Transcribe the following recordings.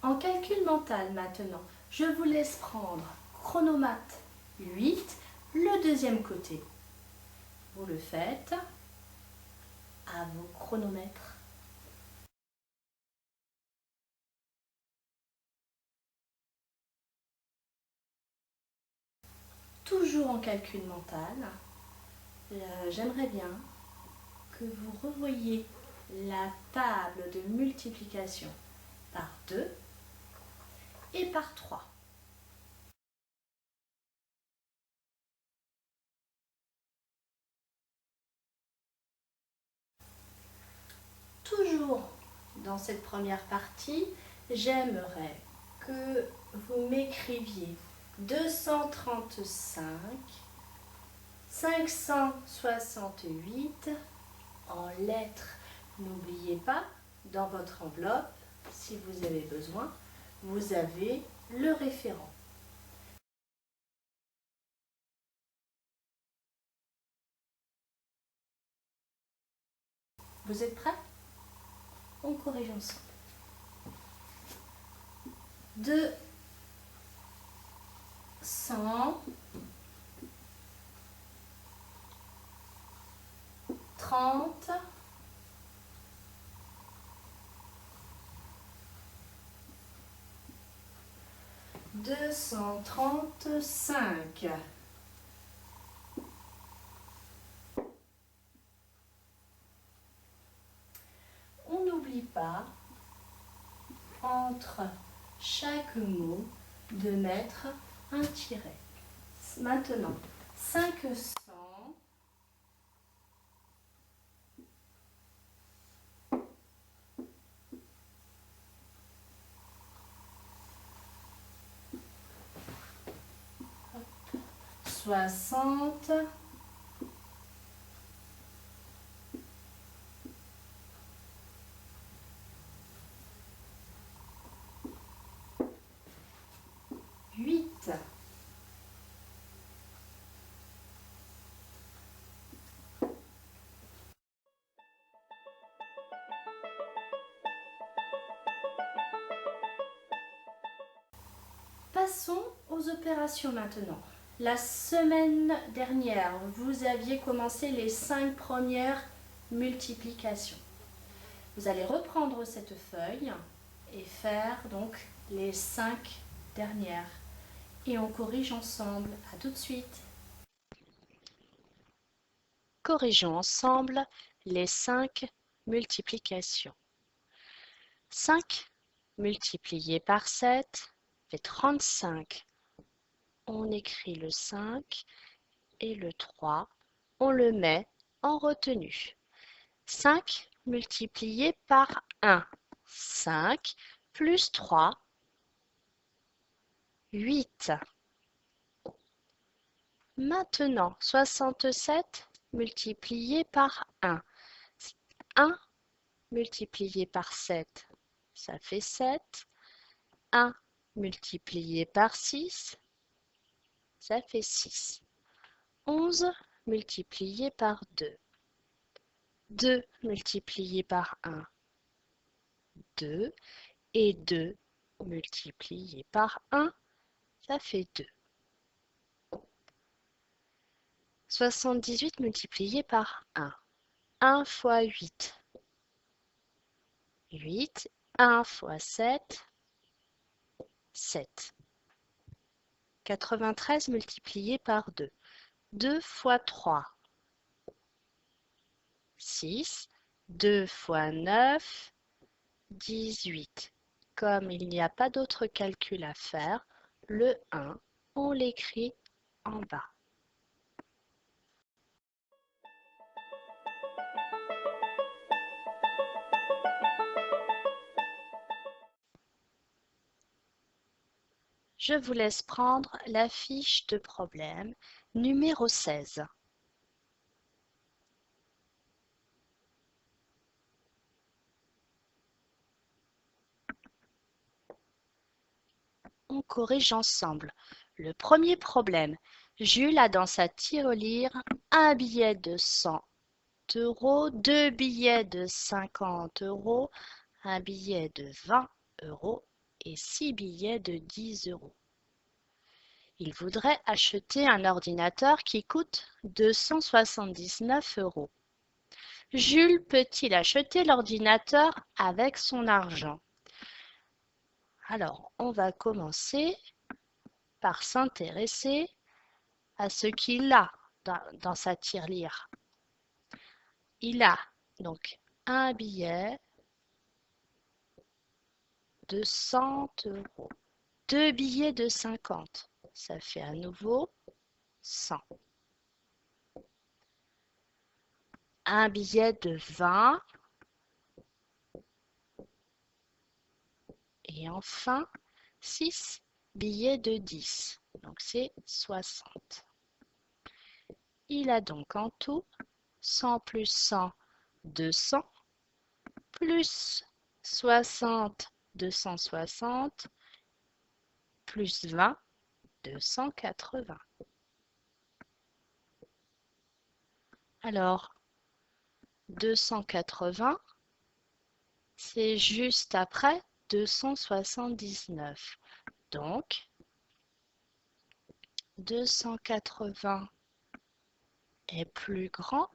En calcul mental maintenant, je vous laisse prendre chronomate 8, le deuxième côté. Vous le faites à vos chronomètres. Toujours en calcul mental, j'aimerais bien que vous revoyiez la table de multiplication par 2 et par 3. Toujours dans cette première partie, j'aimerais que vous m'écriviez 235, 568 en lettres. N'oubliez pas, dans votre enveloppe, si vous avez besoin, vous avez le référent. Vous êtes prêts? On corrige ensemble. 230 235. On n'oublie pas, entre chaque mot, de mettre un tiret. Maintenant, 500 60 8 Passons aux opérations maintenant. La semaine dernière, vous aviez commencé les 5 premières multiplications. Vous allez reprendre cette feuille et faire donc les 5 dernières. Et on corrige ensemble. À tout de suite. Corrigeons ensemble les 5 multiplications. 5 multiplié par 7 fait 35. On écrit le 5 et le 3. On le met en retenue. 5 multiplié par 1. 5 plus 3, 8. Maintenant, 67 multiplié par 1. 1 multiplié par 7, ça fait 7. 1 multiplié par 6, ça fait 6. 11 multiplié par 2. 2 multiplié par 1, 2. Et 2 multiplié par 1, ça fait 2. 78 multiplié par 1. 1 fois 8. 8. 1 fois 7. 7. 93 multiplié par 2. 2 fois 3. 6. 2 fois 9. 18. Comme il n'y a pas d'autre calcul à faire, le 1, on l'écrit en bas. Je vous laisse prendre la fiche de problème numéro 16. On corrige ensemble. Le premier problème, Jules a dans sa tirelire un billet de 100 €, 2 billets de 50 €, un billet de 20 €, et 6 billets de 10 euros. Il voudrait acheter un ordinateur qui coûte 279 euros. Jules peut-il acheter l'ordinateur avec son argent? Alors, on va commencer par s'intéresser à ce qu'il a dans sa tirelire. Il a donc un billet de 100 euros, deux billets de 50, ça fait à nouveau 100. Un billet de 20 et enfin 6 billets de 10, donc c'est 60. Il a donc en tout 100 plus 100, 200, plus 60, 260, plus 20, 280. Alors, 280, c'est juste après 279. Donc, 280 est plus grand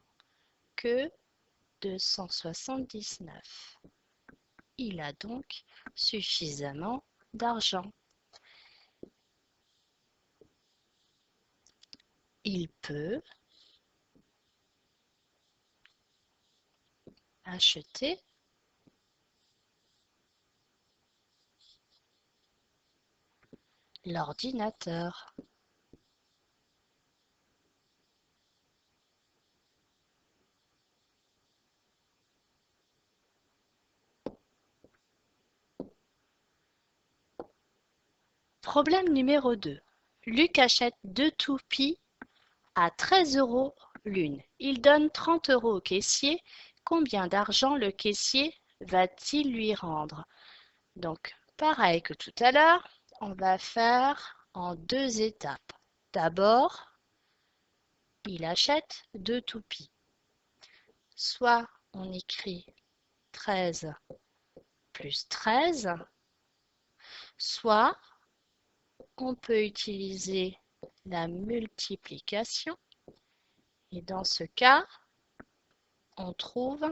que 279. Il a donc suffisamment d'argent. Il peut acheter l'ordinateur. Problème numéro 2. Luc achète 2 toupies à 13 euros l'une. Il donne 30 euros au caissier. Combien d'argent le caissier va-t-il lui rendre? Donc, pareil que tout à l'heure, on va faire en 2 étapes. D'abord, il achète 2 toupies. Soit on écrit 13 plus 13, soit on peut utiliser la multiplication. Et dans ce cas, on trouve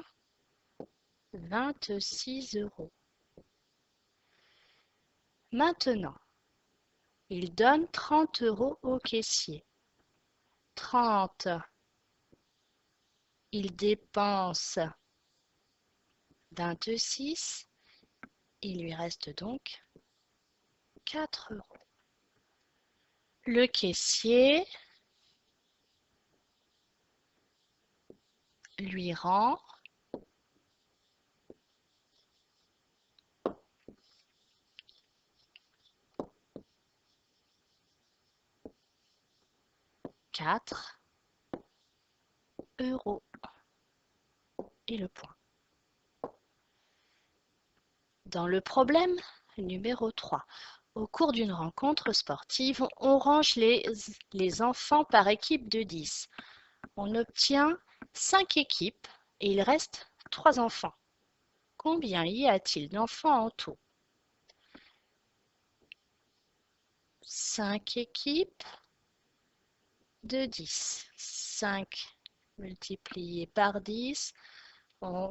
26 euros. Maintenant, il donne 30 euros au caissier. 30, il dépense 26, il lui reste donc 4 euros. Le caissier lui rend 4 euros. Et le point. Dans le problème numéro 3, au cours d'une rencontre sportive, on range les enfants par équipe de 10. On obtient 5 équipes et il reste 3 enfants. Combien y a-t-il d'enfants en tout? 5 équipes de 10. 5 multiplié par 10,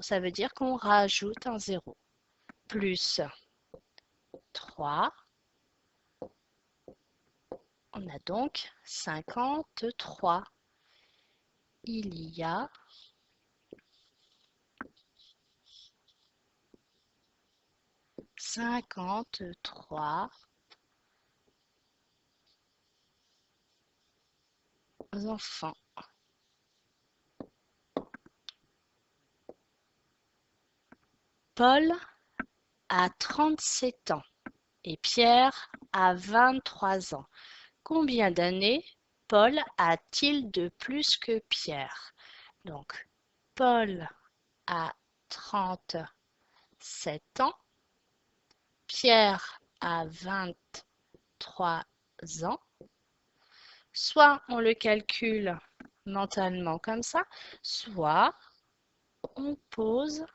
ça veut dire qu'on rajoute un 0. Plus 3, on a donc 53. Il y a 53 enfants. Paul a 37 ans et Pierre a 23 ans. Combien d'années Paul a-t-il de plus que Pierre? Donc, Paul a 37 ans, Pierre a 23 ans. Soit on le calcule mentalement comme ça, soit on pose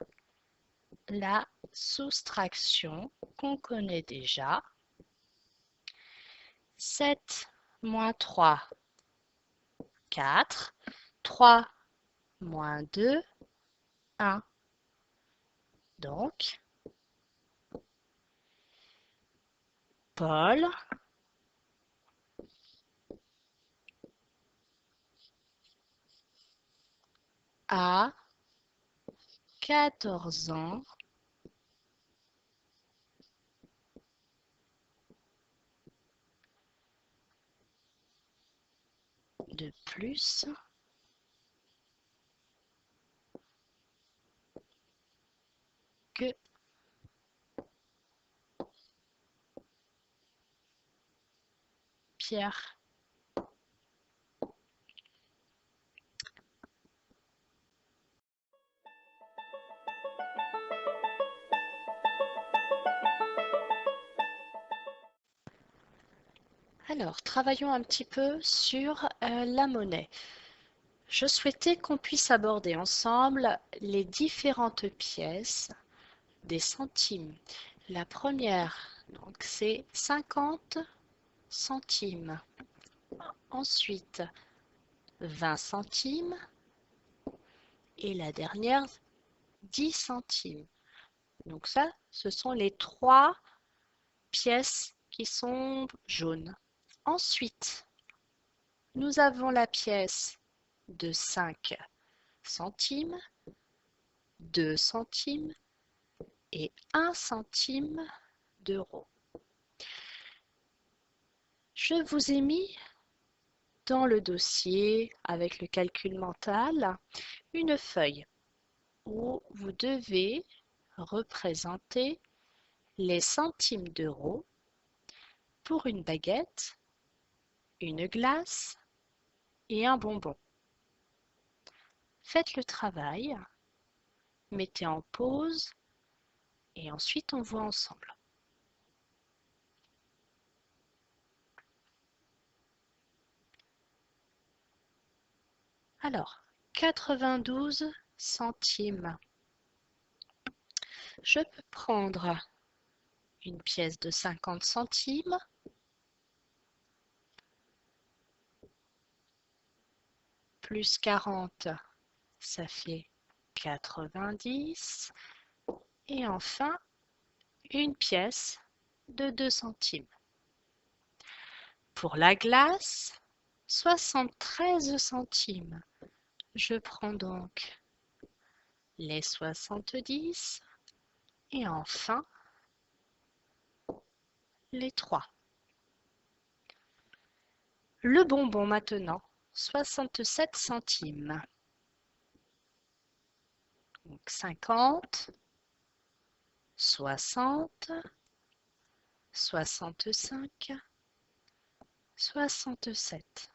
la soustraction qu'on connaît déjà. 7 moins 3, 4. 3 moins 2, 1. Donc, Paul a 14 ans de plus que Pierre. Alors, travaillons un petit peu sur la monnaie. Je souhaitais qu'on puisse aborder ensemble les différentes pièces des centimes. La première, donc, c'est 50 centimes. Ensuite, 20 centimes. Et la dernière, 10 centimes. Donc ça, ce sont les 3 pièces qui sont jaunes. Ensuite, nous avons la pièce de 5 centimes, 2 centimes et 1 centime d'euro. Je vous ai mis dans le dossier avec le calcul mental une feuille où vous devez représenter les centimes d'euros pour une baguette, une glace et un bonbon. Faites le travail, mettez en pause et ensuite on voit ensemble. Alors, 92 centimes. Je peux prendre une pièce de 50 centimes, plus 40, ça fait 90. Et enfin, une pièce de 2 centimes. Pour la glace, 73 centimes. Je prends donc les 70 et enfin les 3. Le bonbon maintenant, 67 centimes. Donc 50, 60, 65, 67.